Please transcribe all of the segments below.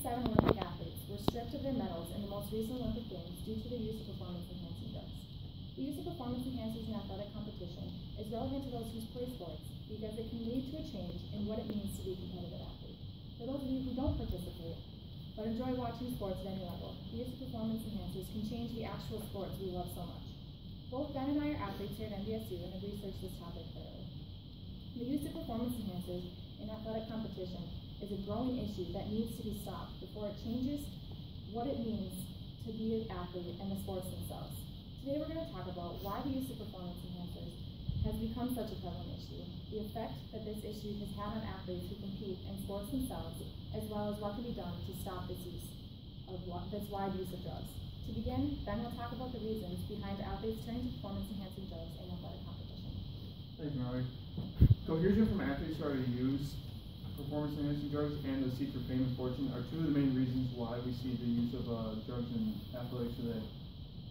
7 Olympic athletes were stripped of their medals in the most recent Olympic Games due to the use of performance-enhancing drugs. The use of performance enhancers in athletic competition is relevant to those who play sports because it can lead to a change in what it means to be a competitive athlete. For those of you who don't participate, but enjoy watching sports at any level, the use of performance enhancers can change the actual sports we love so much. Both Ben and I are athletes here at NDSU and have researched this topic thoroughly. The use of performance enhancers in athletic competition is a growing issue that needs to be stopped before it changes what it means to be an athlete and the sports themselves. Today we're going to talk about why the use of performance enhancers has become such a prevalent issue, the effect that this issue has had on athletes who compete in sports themselves, as well as what can be done to stop this wide use of drugs. To begin, Ben will talk about the reasons behind athletes turning to performance-enhancing drugs in athletic competition. Thanks, Mallori. Cohesion from athletes who already use performance-enhancing drugs and the seek for fame and fortune are two of the main reasons why we see the use of drugs in athletics today.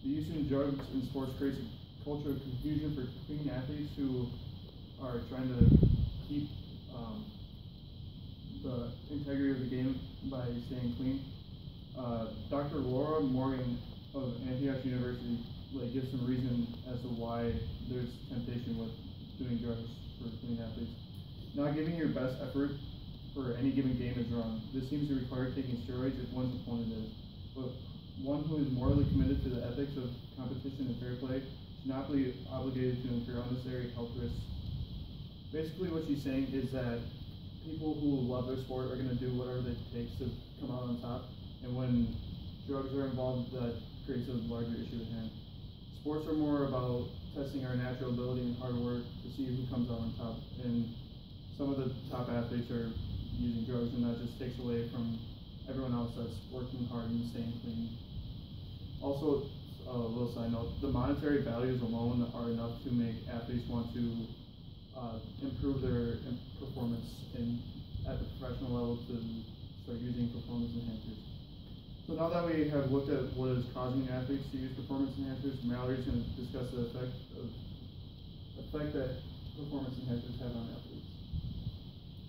The use of drugs in sports creates a culture of confusion for clean athletes who are trying to keep the integrity of the game by staying clean. Dr. Laura Morgan of Antioch University gives some reason as to why there's temptation with doing drugs for clean athletes. Not giving your best effort for any given game is wrong. This seems to require taking steroids if one's opponent is. But one who is morally committed to the ethics of competition and fair play should not be obligated to incur unnecessary health risks. Basically what she's saying is that people who love their sport are going to do whatever it takes to come out on top, and when drugs are involved, that creates a larger issue at hand. Sports are more about testing our natural ability and hard work to see who comes out on top, and some of the top athletes are using drugs, and that just takes away from everyone else that's working hard and staying clean. Also, a little side note, the monetary values alone are enough to make athletes want to improve their performance at the professional level to start using performance enhancers. So now that we have looked at what is causing athletes to use performance enhancers, Mallori's going to discuss the effect that performance enhancers have on athletes.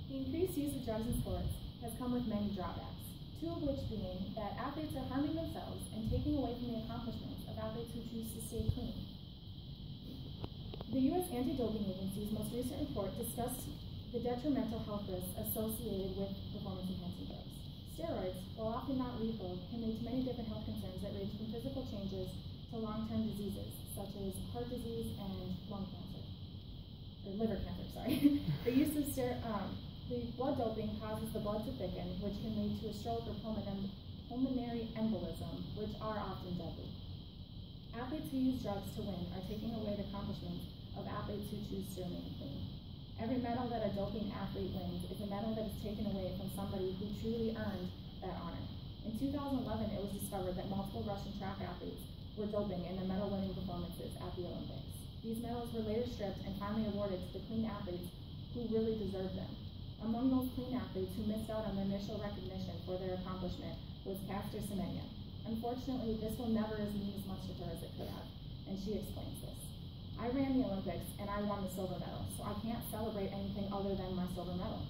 The increased use of drugs in sports has come with many drawbacks, two of which being that athletes are harming themselves and taking away from the accomplishments of athletes who choose to stay clean. The U.S. Anti-Doping Agency's most recent report discussed the detrimental health risks associated with performance-enhancing drugs. Steroids, while often not lethal, can lead to many different health concerns that range from physical changes to long-term diseases, such as heart disease and liver cancer, sorry. The use of the blood doping causes the blood to thicken, which can lead to a stroke or pulmonary embolism, which are often deadly. Athletes who use drugs to win are taking away the accomplishments of athletes who choose to remain clean. Every medal that a doping athlete wins is a medal that is taken away from somebody who truly earned that honor. In 2011, it was discovered that multiple Russian track athletes were doping in their medal-winning performances at the Olympics. These medals were later stripped and finally awarded to the clean athletes who really deserved them. Among those clean athletes who missed out on the initial recognition for their accomplishment was Caster Semenya. Unfortunately, this will never mean as much to her as it could have, and she explains this. I ran the Olympics and I won the silver medal, so I can't celebrate anything other than my silver medal.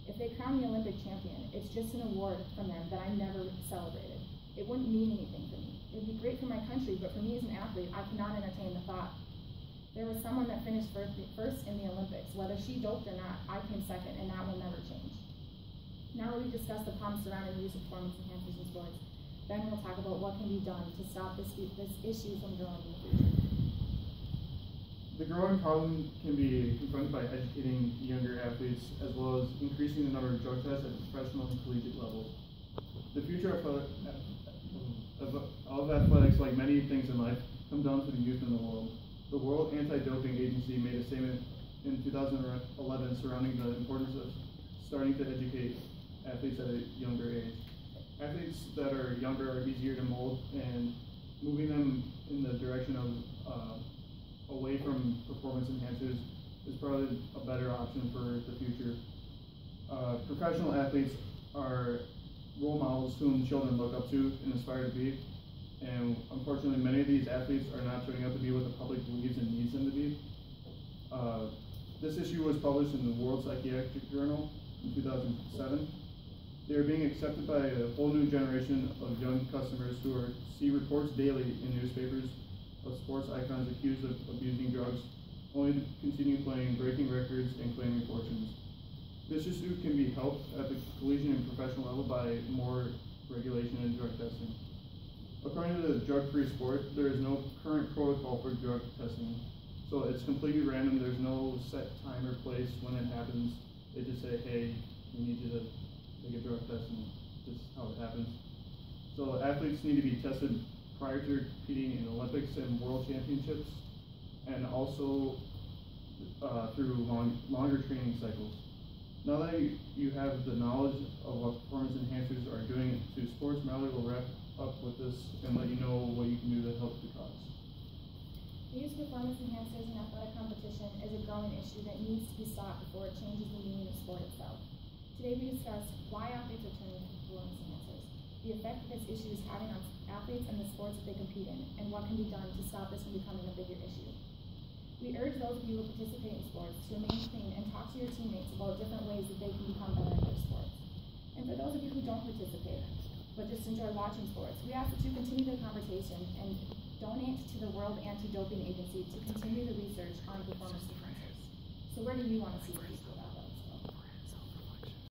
If they crown me Olympic champion, it's just an award from them that I never celebrated. It wouldn't mean anything for me. It would be great for my country, but for me as an athlete, I cannot entertain the thought. There was someone that finished first in the Olympics. Whether she doped or not, I came second, and that will never change. Now that we've discussed the problems surrounding the use of performance enhancers in sports, Ben will talk about what can be done to stop this issue from growing in the future. The growing problem can be confronted by educating younger athletes, as well as increasing the number of drug tests at the professional and collegiate levels. The future of athletics, like many things in life, come down to the youth in the world. The World Anti-Doping Agency made a statement in 2011 surrounding the importance of starting to educate athletes at a younger age. Athletes that are younger are easier to mold, and moving them in the direction of away from performance enhancers is probably a better option for the future. Professional athletes are role models whom children look up to and aspire to be. And unfortunately, many of these athletes are not turning out to be what the public believes and needs them to be. This issue was published in the World Psychiatric Journal in 2007. They are being accepted by a whole new generation of young customers who see reports daily in newspapers of sports icons accused of abusing drugs, only to continue playing, breaking records, and claiming fortunes. This issue can be helped at the collegiate and professional level by more regulation and drug testing. According to the drug-free sport, there is no current protocol for drug testing. So it's completely random. There's no set time or place when it happens. They just say, hey, we need you to take a drug test, and this is how it happens. So athletes need to be tested prior to competing in Olympics and World Championships, and also through longer training cycles. Now that you have the knowledge of what performance enhancers are doing to sports, Mallori will wrap up with this and let you know what you can do to help the cause. The use of performance enhancers in athletic competition is a growing issue that needs to be stopped before it changes the meaning of sport itself. Today we discuss why athletes are turning to performance enhancers, the effect that this issue is having on athletes and the sports that they compete in, and what can be done to stop this from becoming a bigger issue. We urge those of you who participate in sports to remain clean and talk to your teammates about different ways that they can become better in their sports. And for those of you who don't participate, but just enjoy watching sports, we ask that you continue the conversation and donate to the World Anti-Doping Agency to continue the research on performance enhancers. So where do you want to see these go out?